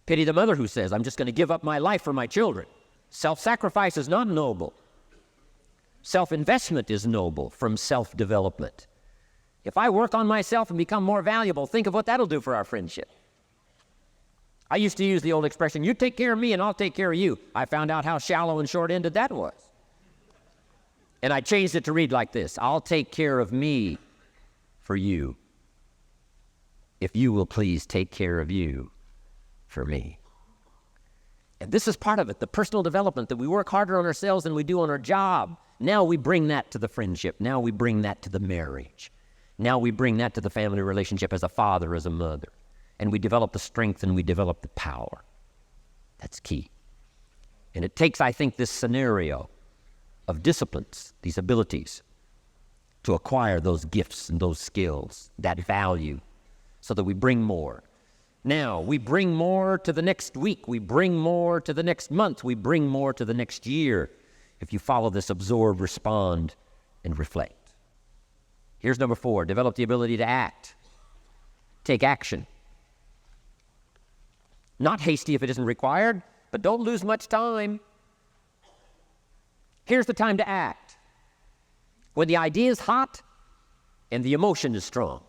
Pity the mother who says, I'm just going to give up my life for my children. Self-sacrifice is not noble. Self-investment is noble from self-development. If I work on myself and become more valuable, think of what that'll do for our friendship. I used to use the old expression, you take care of me and I'll take care of you. I found out how shallow and short-ended that was. And I changed it to read like this, I'll take care of me for you, if you will please take care of you for me. And this is part of it, the personal development, that we work harder on ourselves than we do on our job. Now we bring that to the friendship. Now we bring that to the marriage. Now we bring that to the family relationship as a father, as a mother. And we develop the strength and we develop the power. That's key. And it takes, I think, this scenario of disciplines, these abilities, to acquire those gifts and those skills, that value, so that we bring more. Now, we bring more to the next week. We bring more to the next month. We bring more to the next year. If you follow this, absorb, respond, and reflect. Here's number 4, develop the ability to act. Take action. Not hasty if it isn't required, but don't lose much time. Here's the time to act. When the idea is hot and the emotion is strong.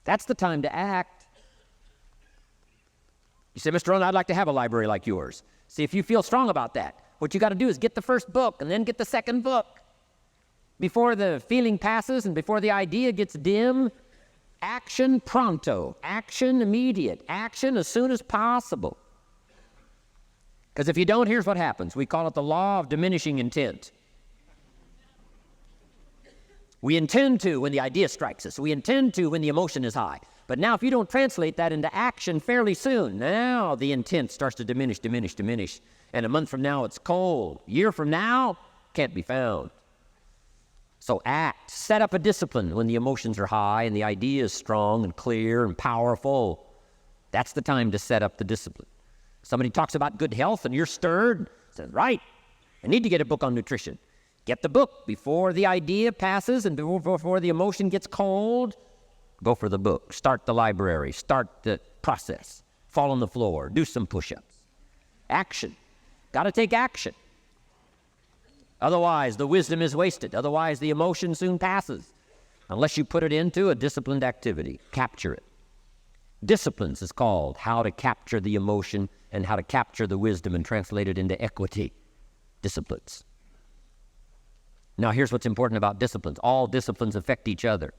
That's the time to act. You say, Mr. Rohn, I'd like to have a library like yours. See, if you feel strong about that, what you got to do is get the first book and then get the second book. Before the feeling passes and before the idea gets dim, action pronto, action immediate, action as soon as possible. Because if you don't, here's what happens. We call it the law of diminishing intent. We intend to when the idea strikes us. We intend to when the emotion is high. But now if you don't translate that into action fairly soon, now the intent starts to diminish. And a month from now, it's cold. A year from now, can't be found. So act. Set up a discipline when the emotions are high and the idea is strong and clear and powerful. That's the time to set up the discipline. Somebody talks about good health and you're stirred. Says, right, I need to get a book on nutrition. Get the book before the idea passes and before the emotion gets cold. Go for the book. Start the library. Start the process. Fall on the floor. Do some push-ups. Action. Got to take action. Otherwise, the wisdom is wasted. Otherwise, the emotion soon passes. Unless you put it into a disciplined activity. Capture it. Disciplines is called how to capture the emotion and how to capture the wisdom and translate it into equity. Disciplines. Now, here's what's important about disciplines. All disciplines affect each other.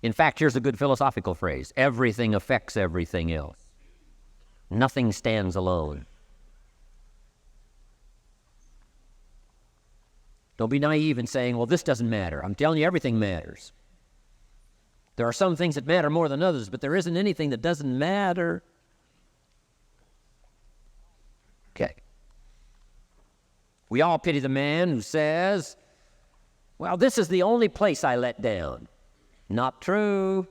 In fact, here's a good philosophical phrase. Everything affects everything else. Nothing stands alone. Don't be naive in saying, well, this doesn't matter. I'm telling you, everything matters. There are some things that matter more than others, but there isn't anything that doesn't matter. Okay. We all pity the man who says, well, this is the only place I let down. Not true.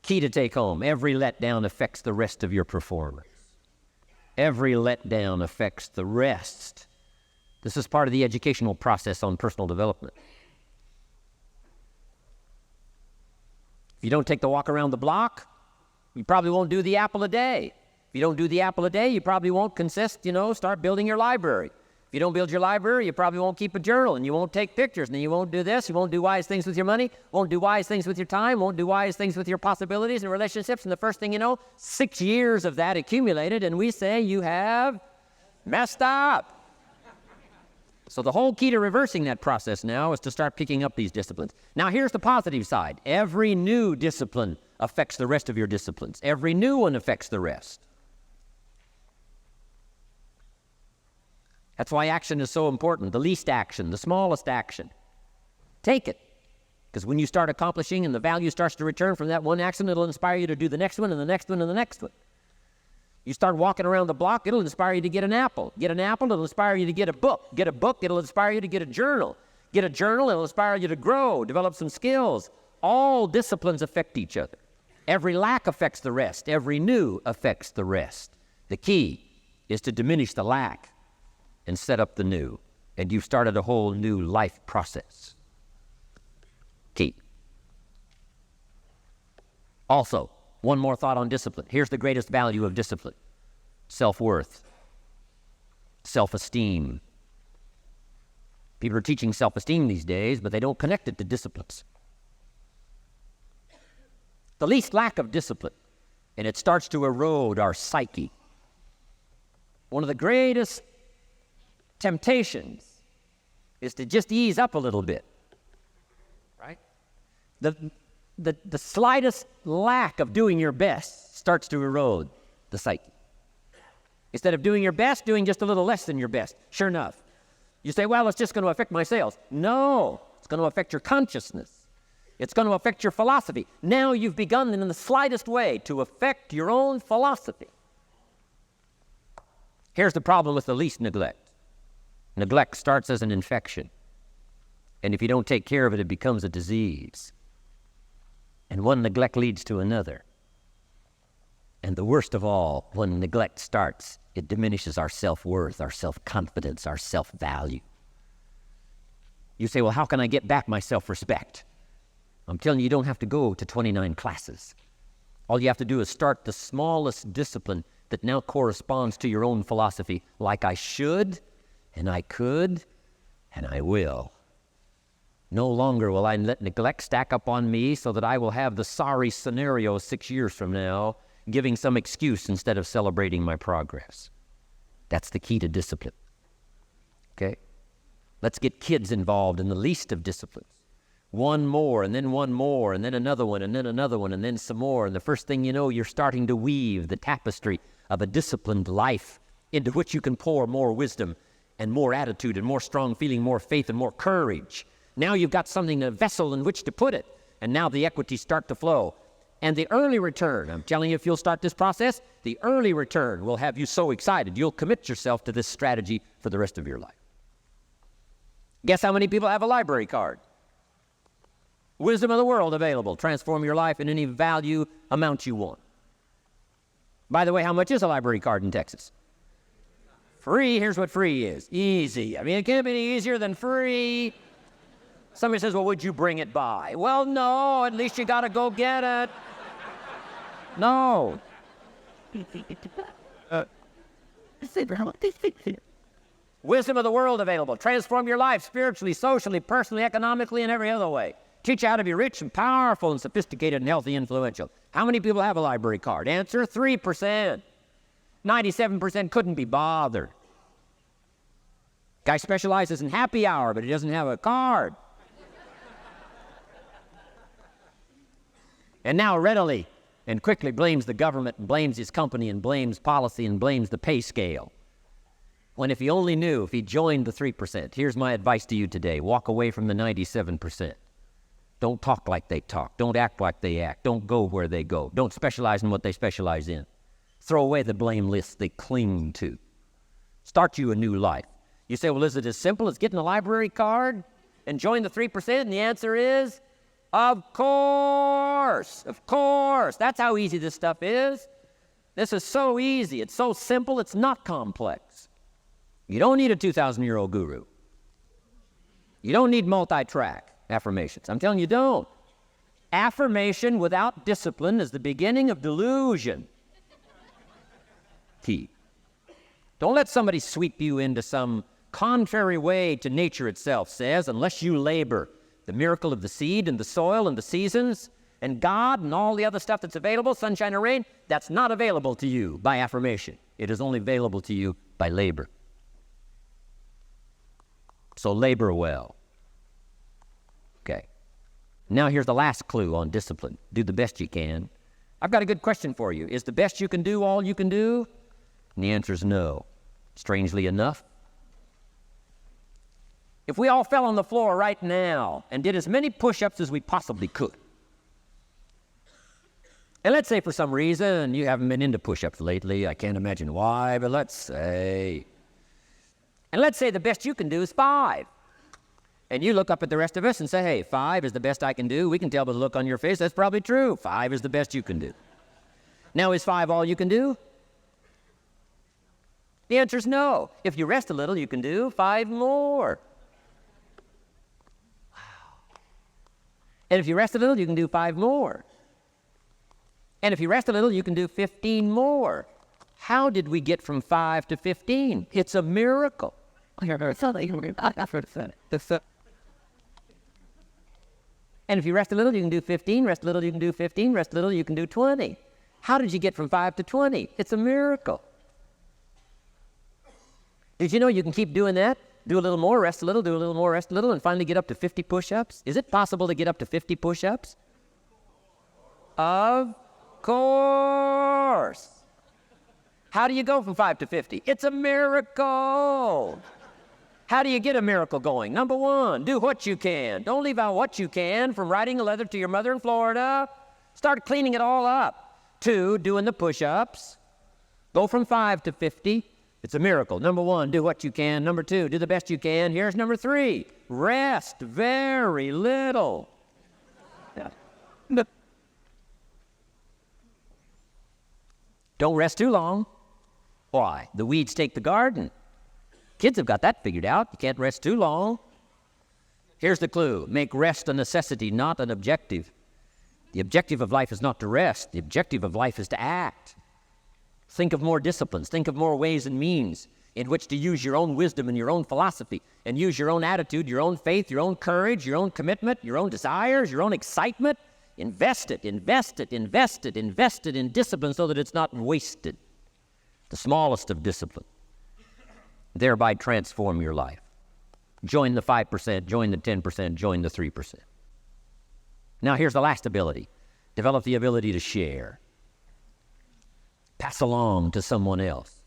Key to take home. Every letdown affects the rest of your performance. Every letdown affects the rest. This is part of the educational process on personal development. If you don't take the walk around the block, you probably won't do the apple a day. If you don't do the apple a day, you probably won't start building your library. If you don't build your library, you probably won't keep a journal, and you won't take pictures, and you won't do this, you won't do wise things with your money, won't do wise things with your time, won't do wise things with your possibilities and relationships, and the first thing you know, 6 years of that accumulated, and we say you have messed up. So the whole key to reversing that process now is to start picking up these disciplines. Now here's the positive side. Every new discipline affects the rest of your disciplines. Every new one affects the rest. That's why action is so important. The least action, the smallest action. Take it. Because when you start accomplishing and the value starts to return from that one action, it'll inspire you to do the next one and the next one and the next one. You start walking around the block, it'll inspire you to get an apple. Get an apple, it'll inspire you to get a book. Get a book, it'll inspire you to get a journal. Get a journal, it'll inspire you to grow, develop some skills. All disciplines affect each other. Every lack affects the rest. Every new affects the rest. The key is to diminish the lack and set up the new. And you've started a whole new life process. Key. Also, one more thought on discipline. Here's the greatest value of discipline. Self-worth. Self-esteem. People are teaching self-esteem these days, but they don't connect it to disciplines. The least lack of discipline, and it starts to erode our psyche. One of the greatest temptations is to just ease up a little bit. Right? The slightest lack of doing your best starts to erode the psyche. Instead of doing your best, doing just a little less than your best. Sure enough. You say, well, it's just going to affect my sales. No, it's going to affect your consciousness. It's going to affect your philosophy. Now you've begun in the slightest way to affect your own philosophy. Here's the problem with the least neglect. Neglect starts as an infection. And if you don't take care of it, it becomes a disease. And one neglect leads to another. And the worst of all, when neglect starts, it diminishes our self-worth, our self-confidence, our self-value. You say, well, how can I get back my self-respect? I'm telling you, you don't have to go to 29 classes. All you have to do is start the smallest discipline that now corresponds to your own philosophy, like I should, and I could, and I will. No longer will I let neglect stack up on me so that I will have the sorry scenario 6 years from now, giving some excuse instead of celebrating my progress. That's the key to discipline. Okay? Let's get kids involved in the least of disciplines. One more, and then one more, and then another one, and then another one, and then some more. And the first thing you know, you're starting to weave the tapestry of a disciplined life into which you can pour more wisdom and more attitude and more strong feeling, more faith and more courage. Now you've got something, a vessel in which to put it. And now the equities start to flow. And the early return, I'm telling you, if you'll start this process, the early return will have you so excited, you'll commit yourself to this strategy for the rest of your life. Guess how many people have a library card? Wisdom of the world available. Transform your life in any value amount you want. By the way, how much is a library card in Texas? Free. Here's what free is. Easy. I mean, it can't be any easier than free. Somebody says, well, would you bring it by? Well, no, at least you got to go get it. No. Wisdom of the world available. Transform your life spiritually, socially, personally, economically, and every other way. Teach you how to be rich and powerful and sophisticated and healthy, influential. How many people have a library card? Answer, 3%. 97% couldn't be bothered. Guy specializes in happy hour, but he doesn't have a card. And now readily and quickly blames the government and blames his company and blames policy and blames the pay scale. When if he only knew, if he joined the 3%, here's my advice to you today. Walk away from the 97%. Don't talk like they talk. Don't act like they act. Don't go where they go. Don't specialize in what they specialize in. Throw away the blame list they cling to. Start you a new life. You say, well, is it as simple as getting a library card and join the 3%? And the answer is, of course. Of course. That's how easy this stuff is. This is so easy. It's so simple. It's not complex. You don't need a 2,000-year-old guru. You don't need multi-track affirmations. I'm telling you, don't. Affirmation without discipline is the beginning of delusion. Key. Don't let somebody sweep you into some contrary way to nature itself says, unless you labor the miracle of the seed and the soil and the seasons and God and all the other stuff that's available, sunshine and rain, that's not available to you by affirmation. It is only available to you by labor. So labor well. Okay. Now here's the last clue on discipline. Do the best you can. I've got a good question for you. Is the best you can do all you can do? And the answer is no. Strangely enough, if we all fell on the floor right now and did as many push-ups as we possibly could, and let's say for some reason you haven't been into push-ups lately, I can't imagine why, but let's say the best you can do is 5. And you look up at the rest of us and say, hey, 5 is the best I can do. We can tell by the look on your face, that's probably true. 5 is the best you can do. Now, is 5 all you can do? The answer is no. If you rest a little, you can do 5 more. Wow. And if you rest a little, you can do 5 more. And if you rest a little, you can do 15 more. How did we get from 5 to 15? It's a miracle. And if you rest a little, you can do 15. Rest a little, you can do 15. Rest a little, you can do 20. How did you get from 5 to 20? It's a miracle. Did you know you can keep doing that? Do a little more, rest a little, do a little more, rest a little, and finally get up to 50 push-ups? Is it possible to get up to 50 push-ups? Of course. How do you go from 5 to 50? It's a miracle. How do you get a miracle going? Number 1, do what you can. Don't leave out what you can, from writing a letter to your mother in Florida. Start cleaning it all up. 2, doing the push-ups. Go from 5 to 50. It's a miracle. Number 1, do what you can. Number 2, do the best you can. Here's number 3, rest very little. Don't rest too long. Why? The weeds take the garden. Kids have got that figured out. You can't rest too long. Here's the clue. Make rest a necessity, not an objective. The objective of life is not to rest. The objective of life is to act. Think of more disciplines. Think of more ways and means in which to use your own wisdom and your own philosophy and use your own attitude, your own faith, your own courage, your own commitment, your own desires, your own excitement. Invest it in discipline so that it's not wasted. The smallest of discipline. Thereby transform your life. Join the 5%, join the 10%, join the 3%. Now here's the last ability. Develop the ability to share. Pass along to someone else.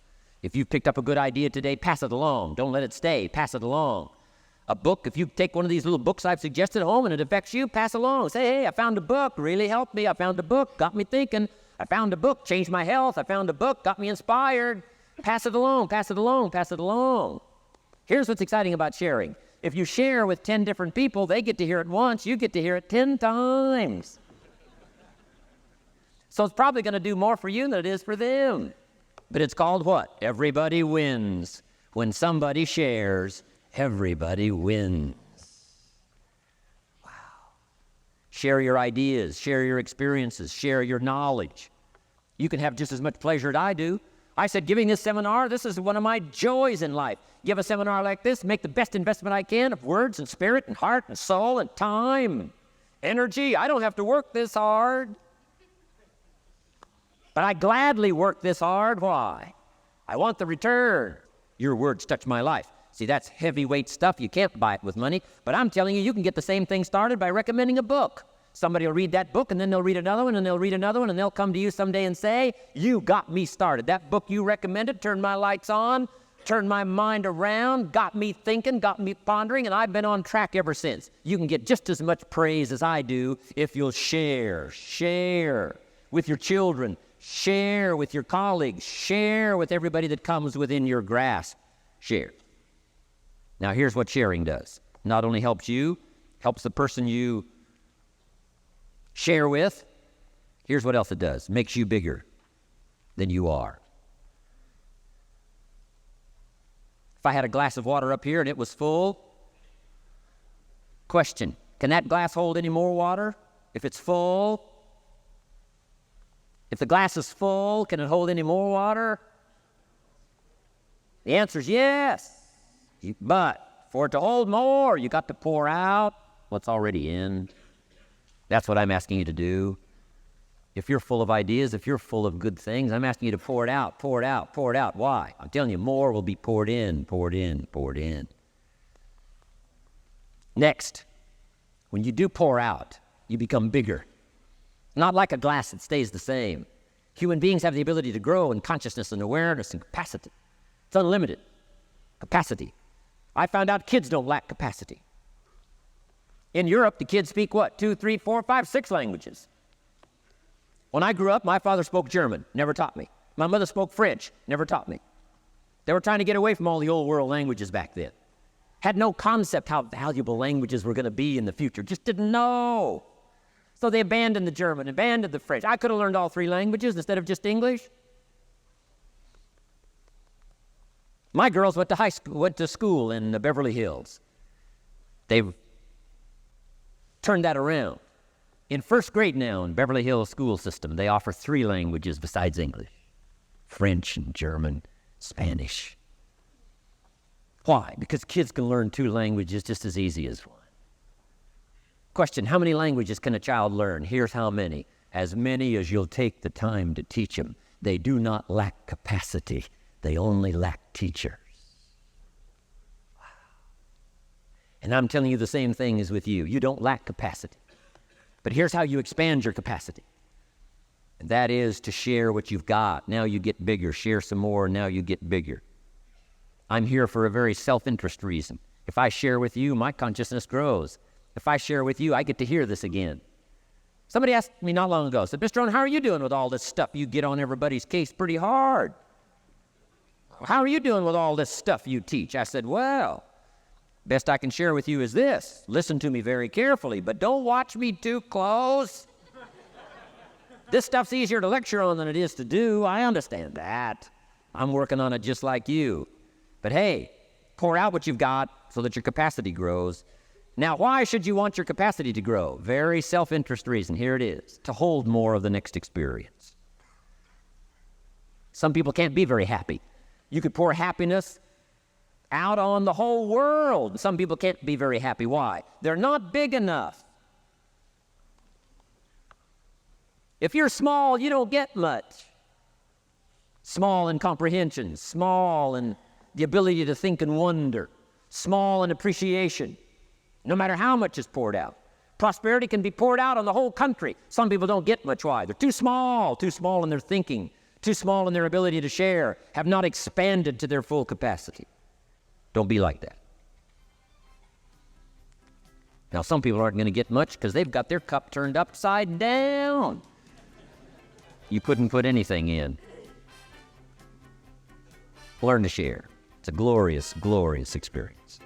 If you've picked up a good idea today, pass it along. Don't let it stay. Pass it along. A book, if you take one of these little books I've suggested at home and it affects you, pass along. Say, hey, I found a book, really helped me. I found a book, got me thinking. I found a book, changed my health. I found a book, got me inspired. Pass it along, pass it along, pass it along. Here's what's exciting about sharing. If you share with 10 different people, they get to hear it once, you get to hear it 10 times. So it's probably going to do more for you than it is for them. But it's called what? Everybody wins. When somebody shares, everybody wins. Wow. Share your ideas, share your experiences, share your knowledge. You can have just as much pleasure as I do. I said, giving this seminar, this is one of my joys in life. Give a seminar like this, make the best investment I can of words and spirit and heart and soul and time, energy. I don't have to work this hard. But I gladly work this hard. Why? I want the return. Your words touch my life. See, that's heavyweight stuff. You can't buy it with money. But I'm telling you, you can get the same thing started by recommending a book. Somebody will read that book, and then they'll read another one, and they'll read another one, and they'll come to you someday and say, you got me started. That book you recommended turned my lights on, turned my mind around, got me thinking, got me pondering, and I've been on track ever since. You can get just as much praise as I do if you'll share with your children, share with your colleagues, share with everybody that comes within your grasp. Share. Now, here's what sharing does. Not only helps you, helps the person you share with. Here's what else it does. Makes you bigger than you are. If I had a glass of water up here and it was full, question, can that glass hold any more water? If it's full, if the glass is full, can it hold any more water? The answer is yes. But for it to hold more, you got to pour out what's already in. That's what I'm asking you to do. If you're full of ideas, if you're full of good things, I'm asking you to pour it out, pour it out, pour it out. Why? I'm telling you, more will be poured in, poured in, poured in. Next, when you do pour out, you become bigger. Not like a glass that stays the same. Human beings have the ability to grow in consciousness and awareness and capacity. It's unlimited capacity. I found out kids don't lack capacity. In Europe, the kids speak what? 2, 3, 4, 5, 6 languages. When I grew up, my father spoke German, never taught me. My mother spoke French, never taught me. They were trying to get away from all the old world languages back then. Had no concept how valuable languages were going to be in the future. Just didn't know. So they abandoned the German, abandoned the French. I could have learned all 3 languages instead of just English. My girls went to school in the Beverly Hills. They've turned that around. In first grade now in Beverly Hills school system, they offer 3 languages besides English. French and German, Spanish. Why? Because kids can learn 2 languages just as easy as 1. Question, how many languages can a child learn? Here's how many. As many as you'll take the time to teach them. They do not lack capacity. They only lack teachers. Wow. And I'm telling you the same thing is with you. You don't lack capacity. But here's how you expand your capacity. And that is to share what you've got. Now you get bigger. Share some more, now you get bigger. I'm here for a very self-interest reason. If I share with you, my consciousness grows. If I share with you, I get to hear this again. Somebody asked me not long ago, said, Mr. Rohn, how are you doing with all this stuff? You get on everybody's case pretty hard. How are you doing with all this stuff you teach? I said, well, best I can share with you is this. Listen to me very carefully, but don't watch me too close. This stuff's easier to lecture on than it is to do. I understand that. I'm working on it just like you. But hey, pour out what you've got so that your capacity grows. Now, why should you want your capacity to grow? Very self-interest reason. Here it is. To hold more of the next experience. Some people can't be very happy. You could pour happiness out on the whole world. Some people can't be very happy. Why? They're not big enough. If you're small, you don't get much. Small in comprehension, small in the ability to think and wonder, small in appreciation, no matter how much is poured out. Prosperity can be poured out on the whole country. Some people don't get much. Why? They're too small in their thinking, too small in their ability to share, have not expanded to their full capacity. Don't be like that. Now, some people aren't going to get much because they've got their cup turned upside down. You couldn't put anything in. Learn to share. It's a glorious, glorious experience.